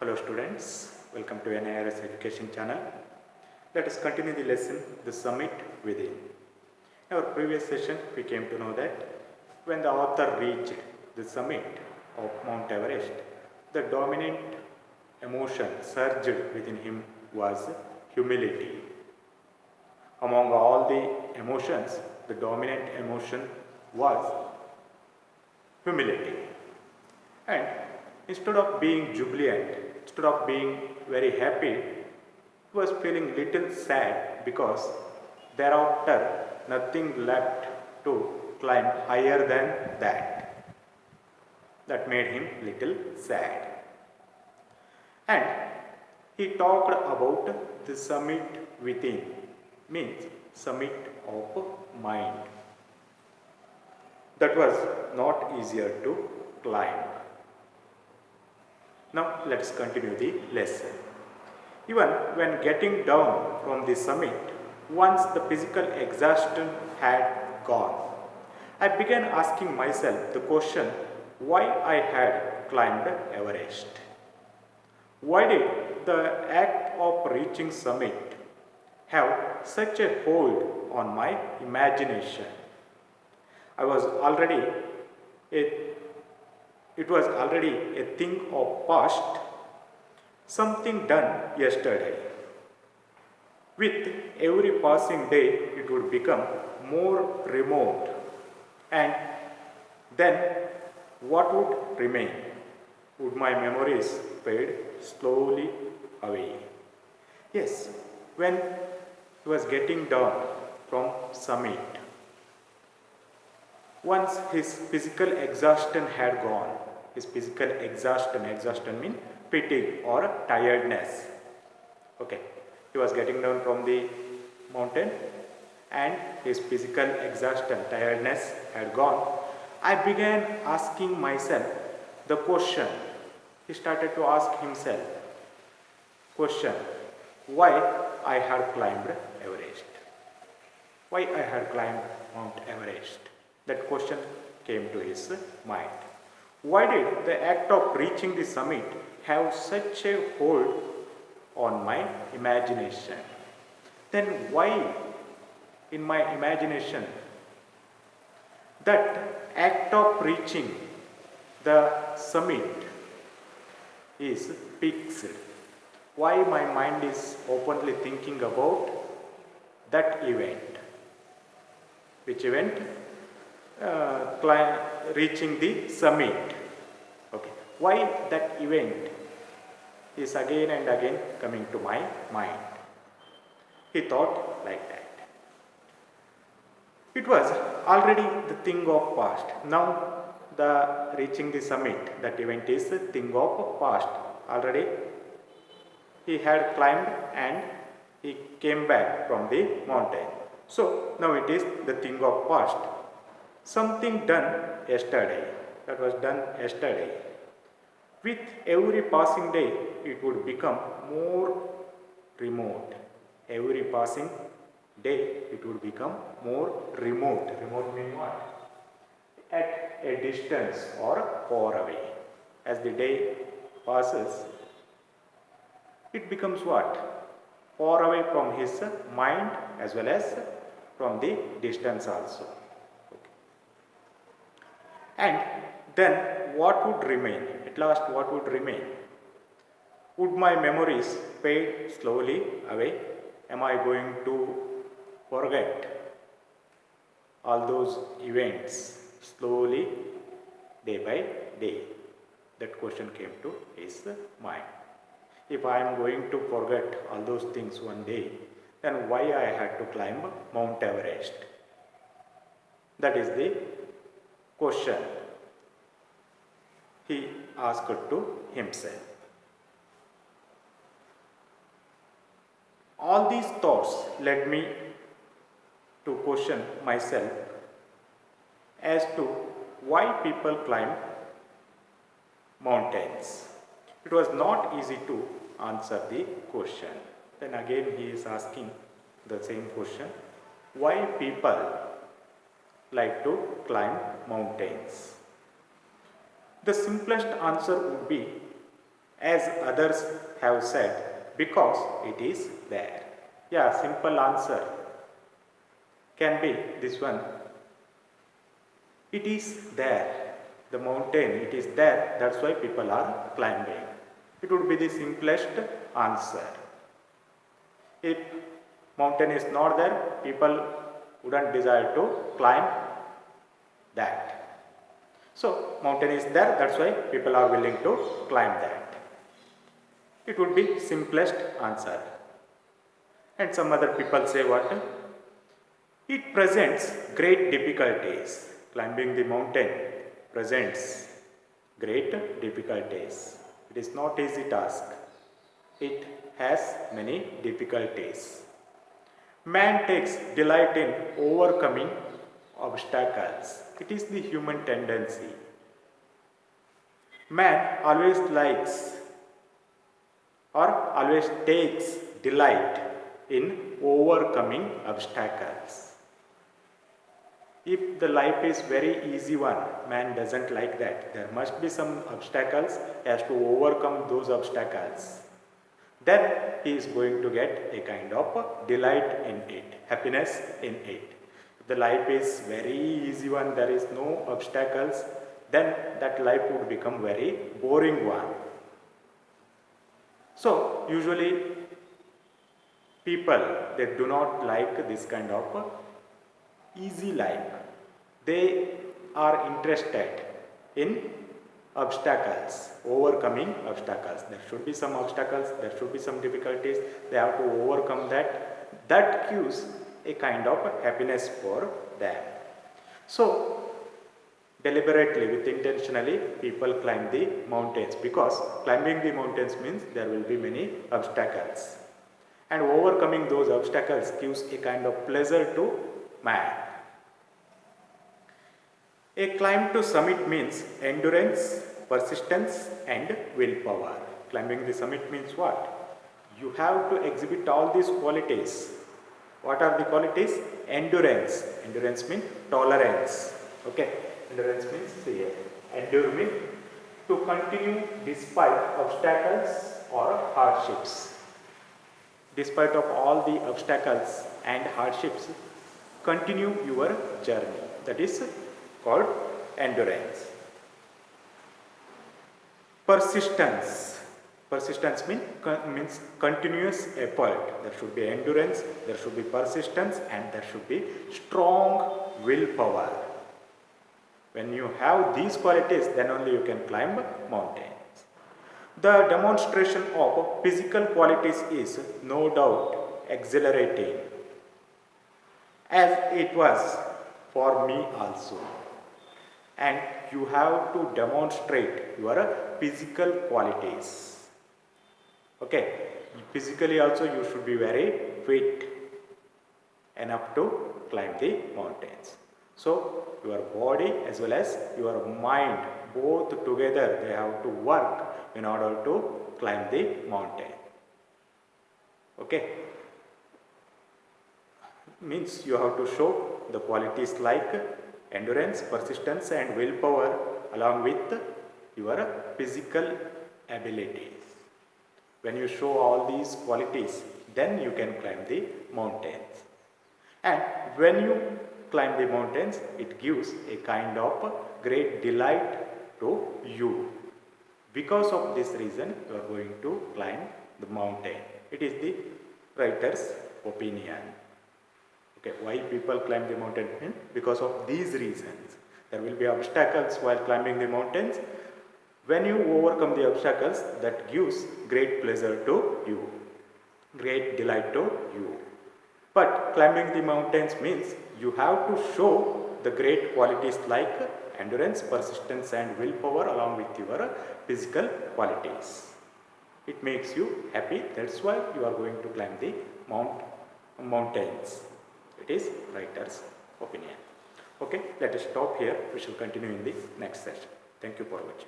Hello students, welcome to NIRS education channel. Let us continue the lesson, the summit within. In our previous session, we came to know that when the author reached the summit of Mount Everest, the dominant emotion surged within him was humility. Among all the emotions, the dominant emotion was humility. And instead of being jubilant, instead of being very happy, he was feeling little sad because thereafter nothing left to climb higher than that. That made him little sad. And he talked about the summit within, means summit of mind. That was not easier to climb. Now let's continue the lesson. Even when getting down from the summit, once the physical exhaustion had gone, I began asking myself the question why I had climbed Everest. Why did the act of reaching summit have such a hold on my imagination? I was already it was already a thing of past, something done yesterday. With every passing day, it would become more remote. And then what would remain? Would my memories fade slowly away? Yes, when he was getting down from summit, once his physical exhaustion had gone, his physical exhaustion means fatigue or tiredness. Okay, he was getting down from the mountain and his physical exhaustion, tiredness had gone. I began asking myself the question. He started to ask himself, question, why I had climbed Everest? Why I had climbed Mount Everest? That question came to his mind. Why did the act of reaching the summit have such a hold on my imagination? Then why in my imagination that act of reaching the summit is fixed? Why my mind is openly thinking about that event? Which event? Reaching the summit. Okay. Why that event is again and again coming to my mind? He thought like that. It was already the thing of past. Now the reaching the summit, that event is the thing of past. Already he had climbed and he came back from the mountain. So now it is the thing of past. Something done yesterday, that was done yesterday. With every passing day, it would become more remote. Every passing day, it would become more remote. Remote means what? At a distance or far away. As the day passes, it becomes what? Far away from his mind as well as from the distance also. And then what would remain? At last, what would remain? Would my memories fade slowly away? Am I going to forget all those events slowly, day by day? That question came to his mind. If I am going to forget all those things one day, then why I had to climb Mount Everest? That is the question he asked to himself. All these thoughts led me to question myself as to why people climb mountains. It was not easy to answer the question. Then again he is asking the same question, why people like to climb mountains? The simplest answer would be as others have said, because it is there. Yeah, simple answer can be this one. It is there. The mountain, it is there. That's why people are climbing. It would be the simplest answer. If mountain is not there, people wouldn't desire to climb that. So mountain is there, that's why people are willing to climb that. It would be simplest answer. And some other people say what? It presents great difficulties. Climbing the mountain presents great difficulties. It is not easy task. It has many difficulties. Man takes delight in overcoming obstacles. It is the human tendency. Man always likes or always takes delight in overcoming obstacles. If the life is very easy one, man doesn't like that. There must be some obstacles, he has to overcome those obstacles. Then he is going to get a kind of delight in it, happiness in it. If the life is very easy one, there is no obstacles, then that life would become very boring one. So usually people, they do not like this kind of easy life. They are interested in obstacles, overcoming obstacles. There should be some obstacles, there should be some difficulties, they have to overcome that. That gives a kind of happiness for them. So deliberately, with intentionally, people climb the mountains, because climbing the mountains means there will be many obstacles. And overcoming those obstacles gives a kind of pleasure to man. A climb to summit means endurance, persistence and willpower. Climbing the summit means what? You have to exhibit all these qualities. What are the qualities? Endurance. Endurance means tolerance. Okay. Endurance means here. Endure means to continue despite obstacles or hardships. Despite of all the obstacles and hardships, continue your journey. That is called endurance. Persistence. Persistence means continuous effort. There should be endurance, there should be persistence, and there should be strong willpower. When you have these qualities, then only you can climb mountains. The demonstration of physical qualities is no doubt exhilarating, as it was for me also. And you have to demonstrate your physical qualities. Okay, physically also you should be very fit enough to climb the mountains. So your body as well as your mind, both together, they have to work in order to climb the mountain. Okay, means you have to show the qualities like endurance, persistence and willpower along with your physical abilities. When you show all these qualities, then you can climb the mountains. And when you climb the mountains, it gives a kind of great delight to you. Because of this reason, you are going to climb the mountain. It is the writer's opinion. Okay, why people climb the mountain? Because of these reasons. There will be obstacles while climbing the mountains. When you overcome the obstacles, that gives great pleasure to you, great delight to you. But climbing the mountains means you have to show the great qualities like endurance, persistence and willpower along with your physical qualities. It makes you happy. That's why you are going to climb the mountains. It is writer's opinion. Okay, let us stop here. We shall continue in the next session. Thank you for watching.